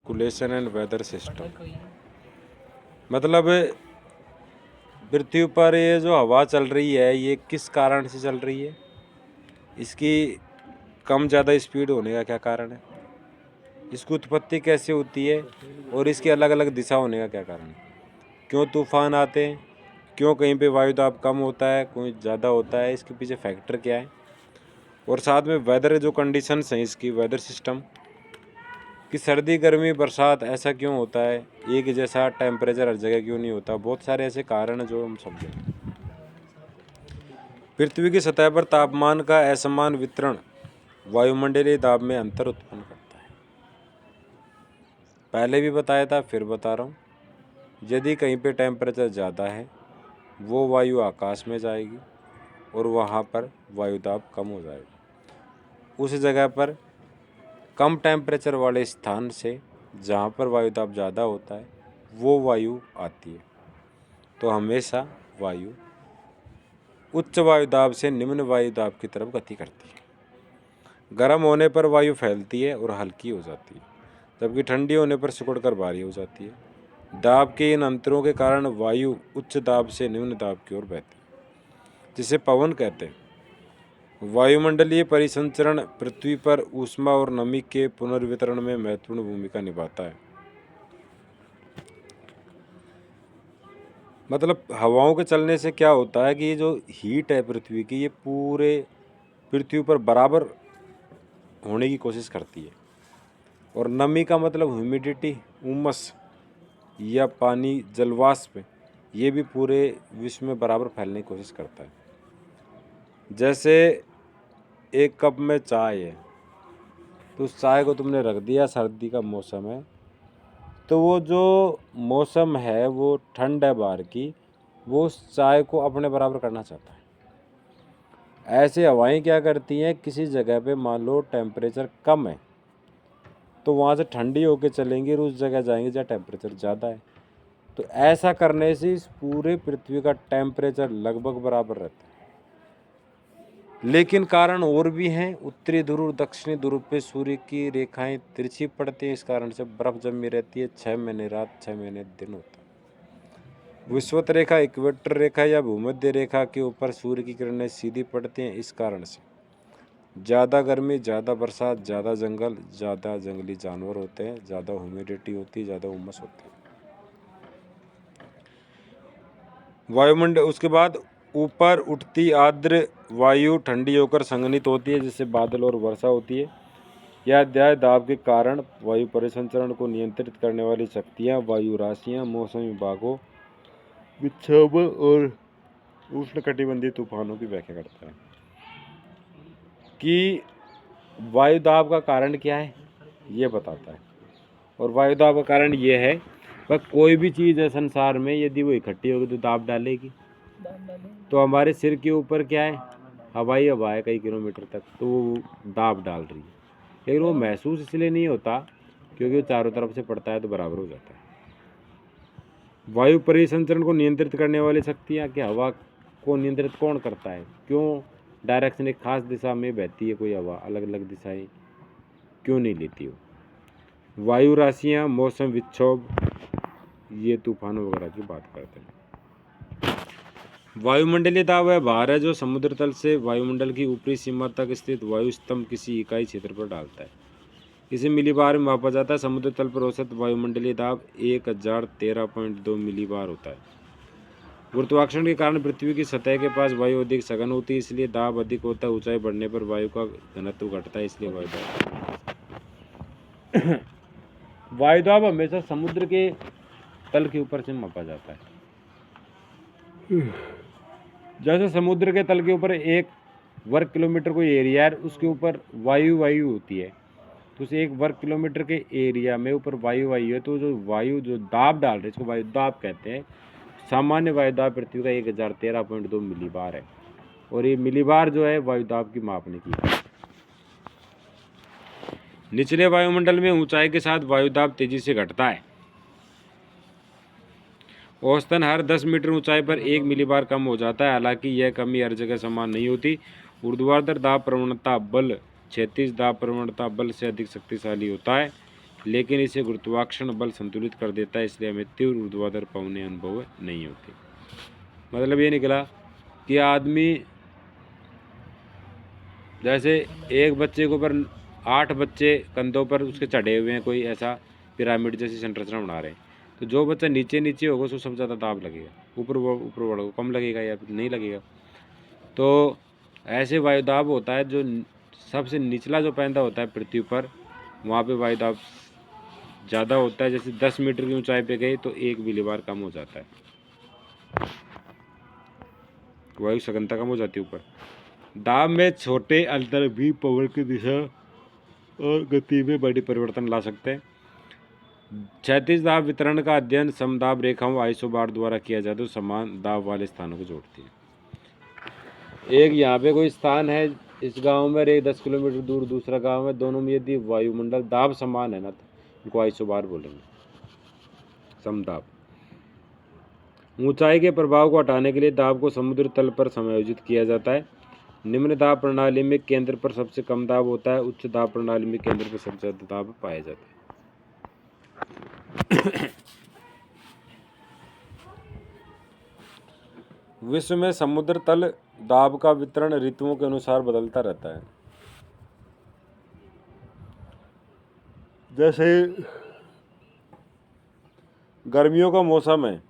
Circulation and weather system. मतलब पृथ्वी पर ये जो हवा चल रही है ये किस कारण से चल रही है, इसकी कम ज़्यादा स्पीड होने का क्या कारण है, इसकी उत्पत्ति कैसे होती है और इसकी अलग अलग दिशा होने का क्या कारण है, क्यों तूफान आते हैं, क्यों कहीं पे वायु दाब कम होता है कोई ज़्यादा होता है, इसके पीछे फैक्टर क्या है, और साथ में वेदर जो कंडीशंस हैं इसकी वेदर सिस्टम कि सर्दी गर्मी बरसात ऐसा क्यों होता है, एक जैसा टेम्परेचर हर जगह क्यों नहीं होता। बहुत सारे ऐसे कारण हैं जो हम समझेंगे। पृथ्वी की सतह पर तापमान का असमान वितरण वायुमंडलीय दाब में अंतर उत्पन्न करता है। पहले भी बताया था फिर बता रहा हूँ, यदि कहीं पे टेम्परेचर ज़्यादा है वो वायु आकाश में जाएगी और वहाँ पर वायु दाब कम हो जाएगा। उस जगह पर कम टेम्परेचर वाले स्थान से जहाँ पर वायु दाब ज़्यादा होता है वो वायु आती है। तो हमेशा वायु उच्च वायु दाब से निम्न वायु दाब की तरफ गति करती है। गर्म होने पर वायु फैलती है और हल्की हो जाती है, जबकि ठंडी होने पर सिकुड़कर भारी हो जाती है। दाब के इन अंतरों के कारण वायु उच्च दाब से निम्न दाब की ओर बहती है, जिसे पवन कहते हैं। वायुमंडलीय परिसंचरण पृथ्वी पर ऊष्मा और नमी के पुनर्वितरण में महत्वपूर्ण भूमिका निभाता है। मतलब हवाओं के चलने से क्या होता है कि ये जो हीट है पृथ्वी की ये पूरे पृथ्वी पर बराबर होने की कोशिश करती है, और नमी का मतलब ह्यूमिडिटी उमस या पानी जलवाष्प ये भी पूरे विश्व में बराबर फैलने की कोशिश करता है। जैसे एक कप में चाय है तो उस चाय को तुमने रख दिया, सर्दी का मौसम है तो वो जो मौसम है वो ठंड है बाहर की, वो उस चाय को अपने बराबर करना चाहता है। ऐसे हवाएं क्या करती हैं, किसी जगह पे मान लो टेम्परेचर कम है तो वहाँ से ठंडी होकर चलेंगी और उस जगह जाएंगे जहाँ टेम्परेचर ज़्यादा है। तो ऐसा करने से इस पूरे पृथ्वी का टेम्परेचर लगभग बराबर रहता है। लेकिन कारण और भी हैं। उत्तरी ध्रुव और दक्षिणी ध्रुव पे सूर्य की रेखाएं तिरछी पड़ती हैं, इस कारण से बर्फ जमी रहती है। 6 महीने रात 6 महीने दिन होता है। विषुवत रेखा इक्वेटर रेखा या भूमध्य रेखा के ऊपर सूर्य की किरणें सीधी पड़ती हैं, इस कारण से ज़्यादा गर्मी ज़्यादा बरसात ज़्यादा जंगल ज़्यादा जंगली जानवर होते हैं, ज़्यादा ह्यूमिडिटी होती है, ज़्यादा उमस होती है। वायुमंडल उसके बाद ऊपर उठती आर्द्र वायु ठंडी होकर संघनित होती है, जिससे बादल और वर्षा होती है। यह अध्याय दाब के कारण वायु परिसंचरण को नियंत्रित करने वाली शक्तियाँ, वायु राशियाँ, मौसम विभागों, विक्षोभ और उष्णकटिबंधीय तूफानों की व्याख्या करता है। कि वायु दाब का कारण क्या है ये बताता है, और वायु दाब का कारण ये है वह कोई भी चीज़ है संसार में यदि वो इकट्ठी होगी तो दाब डालेगी। तो हमारे सिर के ऊपर क्या है, हवाई हवा है कई किलोमीटर तक, तो वो दाब डाल रही है, लेकिन वो महसूस इसलिए नहीं होता क्योंकि वो चारों तरफ से पड़ता है तो बराबर हो जाता है। वायु परिसंचरण को नियंत्रित करने वाली शक्तियाँ, कि हवा को नियंत्रित कौन करता है, क्यों डायरेक्शन एक खास दिशा में बहती है कोई हवा, अलग अलग दिशाएं क्यों नहीं लेती हो। वायु राशियाँ, मौसम विक्षोभ, ये तूफानों वगैरह की बात करते हैं। वायुमंडलीय दाब वह भार है जो समुद्र तल से वायुमंडल की ऊपरी सीमा तक स्थित वायु स्तंभ किसी इकाई क्षेत्र पर डालता है। इसे मिलीबार में मापा जाता है। समुद्र तल पर औसत वायुमंडलीय दाब 1013.2 मिलीबार होता है। गुरुत्वाकर्षण के कारण पृथ्वी की सतह के पास वायु अधिक सघन होती है, इसलिए दाब अधिक होता है। ऊंचाई बढ़ने पर वायु का घनत्व घटता है, इसलिए वायु दाब वायु दाब हमेशा समुद्र के तल के ऊपर से मापा जाता है। जैसे समुद्र के तल के ऊपर 1 वर्ग किलोमीटर कोई एरिया है, उसके ऊपर वायु होती है, तो उस 1 वर्ग किलोमीटर के एरिया में ऊपर वायु है, तो जो वायु जो दाब डाल रहे हैं इसको वायु दाब कहते हैं। सामान्य वायु दाब पृथ्वी का 1013.2 मिलीबार है, और ये मिलीबार जो है वायु दाब की मापने की है। निचले वायुमंडल में ऊंचाई के साथ वायु दाब तेजी से घटता है। औसतन हर 10 मीटर ऊंचाई पर 1 मिलीबार कम हो जाता है। हालांकि यह कमी हर जगह समान नहीं होती। ऊर्ध्वाधर दाब प्रवणता बल क्षैतिज दाब प्रवणता बल से अधिक शक्तिशाली होता है। लेकिन इसे गुरुत्वाकर्षण बल संतुलित कर देता है, इसलिए हमें तीव्र ऊर्ध्वाधर पवनें अनुभव नहीं होती। मतलब ये निकला कि आदमी जैसे एक बच्चे के ऊपर 8 बच्चे कंधों पर उसके चढ़े हुए हैं, कोई ऐसा पिरामिड जैसी संरचना बना रहे हैं, तो जो बच्चा नीचे नीचे होगा उसको सबसे ज़्यादा दाब लगेगा, ऊपर वाले को कम लगेगा या नहीं लगेगा। तो ऐसे वायुदाब होता है जो सबसे निचला जो पैदा होता है पृथ्वी पर, वहाँ पे वायुदाब ज़्यादा होता है। जैसे 10 मीटर की ऊंचाई पे गए तो 1 मिलीबार कम हो जाता है, वायु सघनता कम हो जाती है ऊपर। दाब में छोटे अंतर भी पवन की दिशा और गति में बड़ी परिवर्तन ला सकते हैं। क्षैतिज दाब वितरण का अध्ययन समदाब रेखाओं आइसोबार द्वारा किया जाता है, तो समान दाब वाले स्थानों को जोड़ती है। एक यहाँ पे कोई स्थान है इस गांव में, एक 10 किलोमीटर दूर दूसरा गांव है, दोनों में यदि वायुमंडल दाब समान है ना तो उनको आइसोबार बोलेंगे, समदाब। ऊंचाई के प्रभाव को हटाने के लिए दाब को समुद्र तल पर समायोजित किया जाता है। निम्न दाब प्रणाली में केंद्र पर सबसे कम दाब होता है, उच्च दाब प्रणाली में केंद्र पर सबसे ज्यादा दाब पाया जाता है। विश्व में समुद्र तल दाब का वितरण ऋतुओं के अनुसार बदलता रहता है। जैसे गर्मियों का मौसम है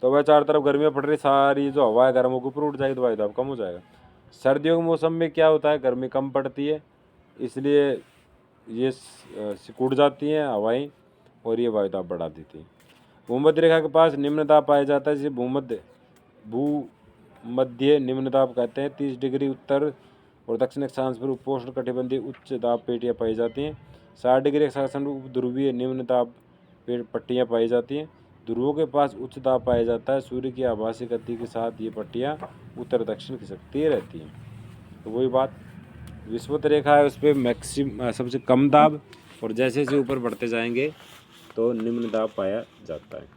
तो वह चारों तरफ गर्मियाँ पड़ रही, सारी जो हवा है गर्मों के ऊपर उठ जाएगी तो वायुदाब कम हो जाएगा। सर्दियों के मौसम में क्या होता है, गर्मी कम पड़ती है, इसलिए ये सिकुड़ जाती हैं हवाएं और ये वायुदाब बढ़ा देती हैं। भूमध्य रेखा के पास निम्न दाब पाया जाता है, जिसे भूमध्य निम्न दाब कहते हैं। 30 डिग्री उत्तर और दक्षिण अक्षांश पर उपोष्ण कटिबंधीय उच्च दाब पेटियाँ पाई जाती हैं। 60 डिग्री अक्षांश पर ध्रुवीय निम्न दाब पट्टियाँ पाई जाती हैं। ध्रुवों के पास उच्च दाब पाया जाता है। सूर्य की आभासी गति के साथ ये पट्टियाँ उत्तर दक्षिण खिसकती रहती हैं। तो वही बात, विषुवत रेखा है उस पर सबसे कम दाब, और जैसे जैसे ऊपर बढ़ते जाएंगे तो निम्न दाब पाया जाता है।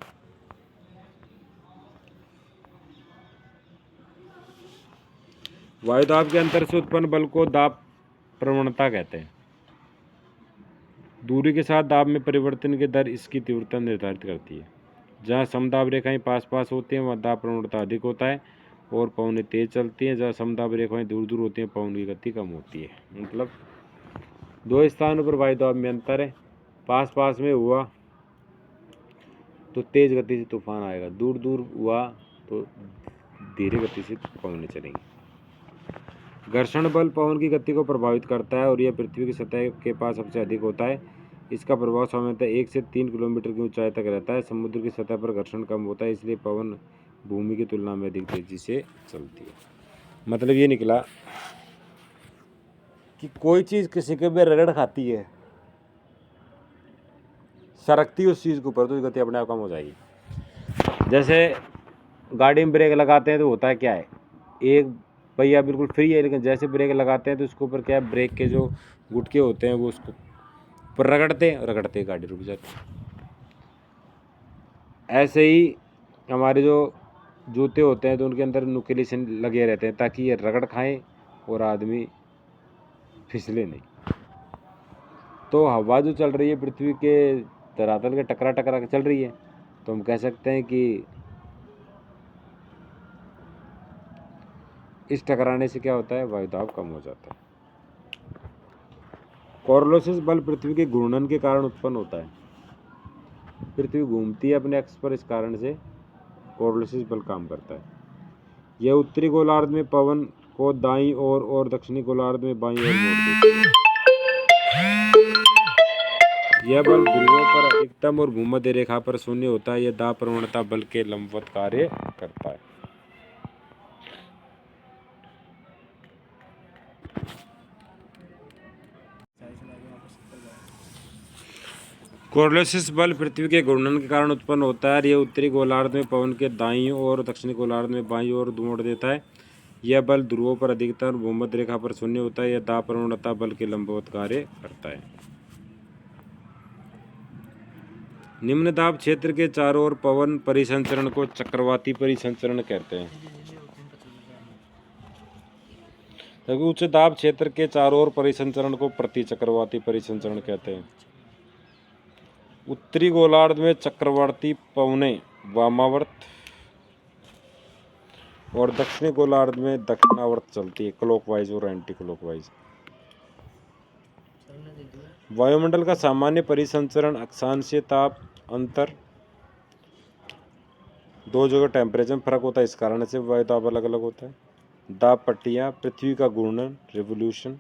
वायुदाब के अंतर से उत्पन्न बल को दाब प्रवणता कहते हैं। दूरी के साथ दाब में परिवर्तन की दर इसकी तीव्रता निर्धारित करती है। जहाँ समदाब रेखाएं पास पास होती हैं वहाँ दाब प्रवणता अधिक होता है और पवनें तेज चलती हैं। जहाँ समदाब रेखाएं दूर दूर होती हैं पवन की गति कम होती है। मतलब दो स्थानों पर वायुदाब में अंतर है, पास पास में हुआ तो तेज गति से तूफान आएगा, दूर दूर हुआ तो धीरे गति से पवनें चलेंगी। घर्षण बल पवन की गति को प्रभावित करता है और यह पृथ्वी की सतह के पास सबसे अधिक होता है। इसका प्रभाव सामान्यतः 1 से 3 किलोमीटर की ऊंचाई तक रहता है। समुद्र की सतह पर घर्षण कम होता है, इसलिए पवन भूमि की तुलना में अधिक तेजी से चलती है। मतलब ये निकला कि कोई चीज़ किसी के भी रगड़ खाती है, सरकती उस चीज़ के ऊपर, तो गति अपने आप कम हो जाएगी। जैसे गाड़ी में ब्रेक लगाते हैं तो होता है क्या है, एक पहिया बिल्कुल फ्री है, लेकिन जैसे ब्रेक लगाते हैं तो उसके ऊपर क्या है, ब्रेक के जो गुटके होते हैं वो उसको पर रगड़ते गाड़ी रुक जाती है। ऐसे ही हमारे जो जूते होते हैं तो उनके अंदर नुकीले से लगे रहते हैं ताकि ये रगड़ खाएं और आदमी फिसले नहीं। तो हवा जो चल रही है पृथ्वी के धरातल के टकरा टकरा के चल रही है, तो हम कह सकते हैं कि इस टकराने से क्या होता है, वायुदाब कम हो जाता है। कोरोलिसिस बल पृथ्वी के घूर्णन के कारण उत्पन्न होता है। पृथ्वी घूमती है अपने अक्ष पर, इस कारण से कोरोलिसिस बल काम करता है। यह उत्तरी गोलार्ध में पवन को दाईं ओर और दक्षिणी गोलार्ध में बाईं ओर मोड़ देती है। यह बल ध्रुवों पर अधिकतम और भूमध्य रेखा पर शून्य होता है। यह दाब प्रवणता बल के लंबवत कार्य करता है। कोरोलिसिस बल पृथ्वी के घूर्णन के कारण उत्पन्न होता है। यह उत्तरी गोलार्ध में पवन के दाईं ओर और दक्षिणी गोलार्ध में बाईं ओर मोड़ देता है। यह बल ध्रुवों पर अधिकतम और भूमध्य रेखा पर शून्य होता है। यह दाब प्रवणता बल के लंबवत कार्य करता है। निम्न दाब क्षेत्र के चारों ओर पवन परिसंचरण को चक्रवाती परिसंचरण कहते हैं। क्योंकि उच्च दाब क्षेत्र के चारों ओर परिसंचरण को प्रति चक्रवाती परिसंचरण कहते हैं। उत्तरी गोलार्ध में चक्रवाती पवनें वामावर्त और दक्षिणी गोलार्ध में दक्षिणावर्त चलती है, क्लॉकवाइज और एंटी क्लॉकवाइज। वायुमंडल का सामान्य परिसंचरण अक्षांशीय ताप अंतर, दो जगह टेम्परेचर में फर्क होता है, इस कारण से वायु ताप अलग अलग होता है। दाब पट्टियाँ, पृथ्वी का घूर्णन रिवोल्यूशन,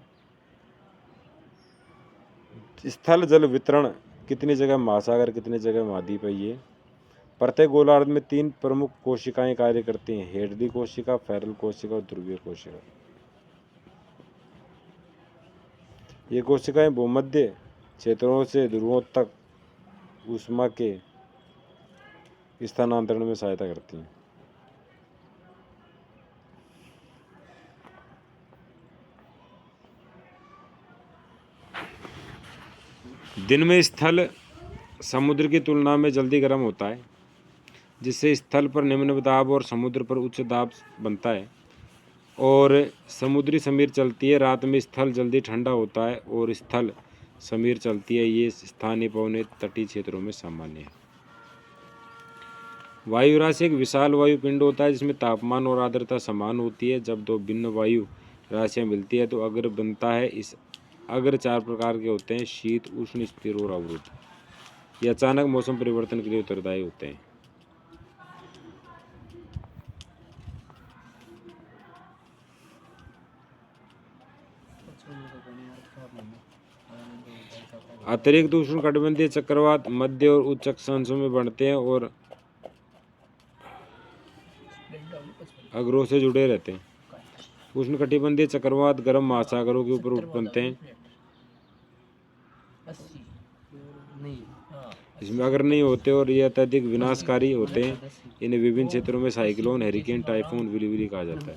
स्थल जल वितरण, कितनी जगह महासागर कितनी जगह महाद्वीप है ये। प्रत्येक गोलार्ध में 3 प्रमुख कोशिकाएं कार्य करती हैं, हेडली कोशिका, फेरल कोशिका और ध्रुवीय कोशिका। ये कोशिकाएं भूमध्य क्षेत्रों से ध्रुवों तक ऊष्मा के स्थानांतरण में सहायता करती हैं। दिन में स्थल समुद्र की तुलना में जल्दी गर्म होता है, जिससे स्थल पर निम्न दाब और समुद्र पर उच्च दाब बनता है और समुद्री समीर चलती है। रात में स्थल जल्दी ठंडा होता है और स्थल समीर चलती है। ये स्थानीय पवनें तटीय क्षेत्रों में सामान्य है। वायु राशि एक विशाल वायु पिंड होता है जिसमें तापमान और आर्द्रता समान होती है। जब दो भिन्न वायु राशियाँ मिलती है तो अग्र बनता है। इस अग्र 4 प्रकार के होते हैं, शीत, उष्ण, स्थिर और अवरुद्ध। ये अचानक मौसम परिवर्तन के लिए उत्तरदायी होते हैं। अतिरिक्त उष्णकटिबंधीय चक्रवात मध्य और उच्च अक्षांशों में बढ़ते हैं और अग्रों से जुड़े रहते हैं। उष्णकटिबंधीय चक्रवात गर्म महासागरों के ऊपर बनते हैं। इसमें अगर नहीं होते और ये अत्यधिक विनाशकारी होते हैं। इन्हें विभिन्न क्षेत्रों में साइक्लोन, हेरिकेन, टाइफून, विलिविली कहा जाता है।